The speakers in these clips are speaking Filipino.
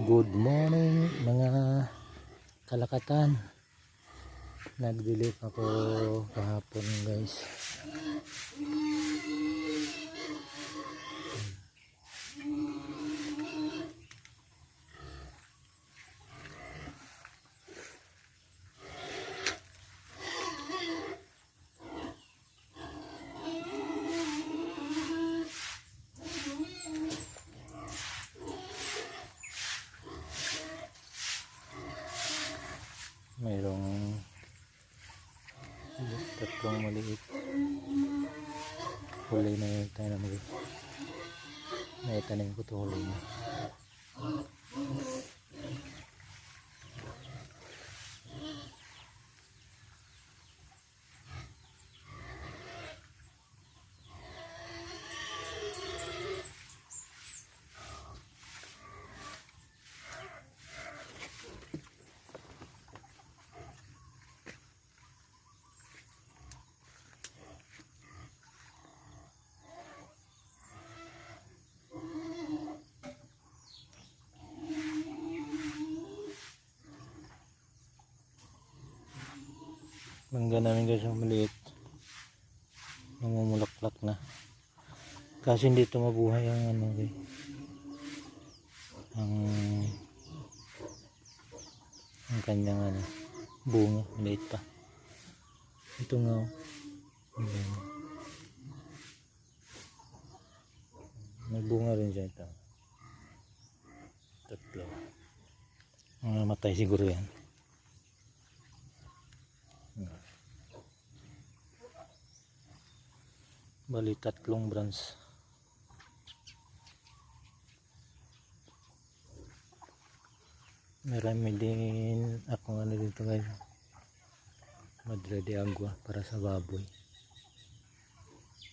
Good morning mga kalakatan. Nag-delete ako kahapon guys. Mayroong tatlong maliit. Huli na yung tayo na maliit. Naitanim ko ito huli na. Mangga namin guys yung maliit, namumulaklak na kasi hindi ito mabuhay ang ano guys, ang kanyang ano, bunga maliit pa. Ito nga may bunga rin siya. Ito tatlo, matay siguro yan. Bali tatlong branch. Marami din akong ano dito guys, madre de agua para sa baboy.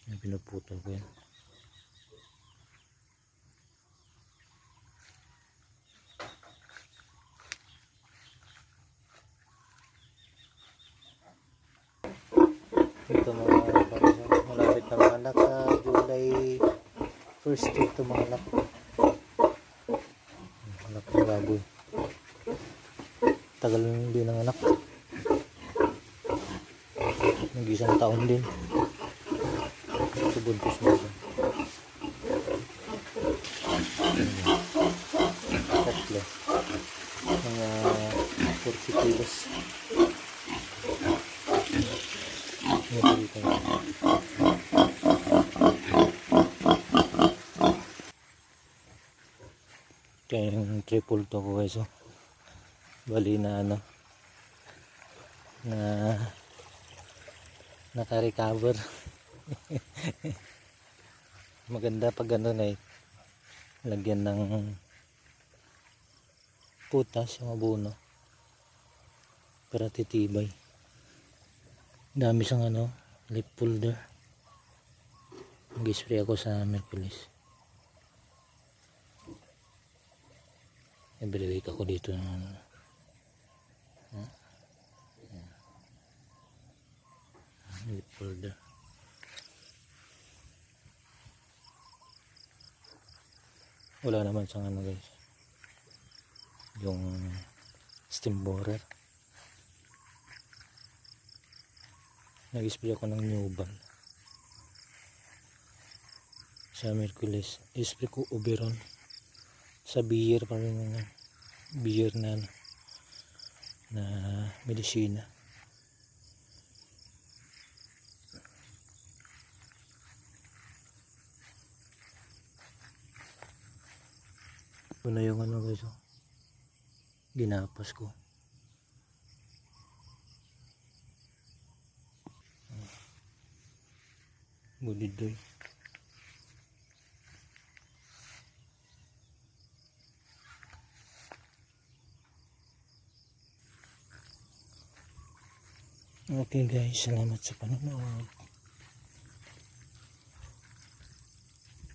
Yung pinuputol ko yan. Ito mga malapit na mga anak sa July 1st ito mga anak ng baboy. Tagal din ng anak, nag-isang taon din. Ito buntis mo ito. Tatlo mga 40 kilos. Kaya yung triple to ko guys, oh. Bali na ano, na naka-recover. Maganda pag ano na lagyan ng putas yung abono para titibay. Dami siyang ano, leaf folder. Mag-spray ako sa Merkulis. Evaluate ako dito ng ano, leaf folder. Wala naman siyang ano guys, yung steam borer. Nag-spray ako ng Newban sa Merkulis. Spray ko Oberon sa beer, pa rin ng beer na medisina. Ito na yung ano guys, oh. Ginapas ko. Bulidoy. Okay guys, salamat sa panonood.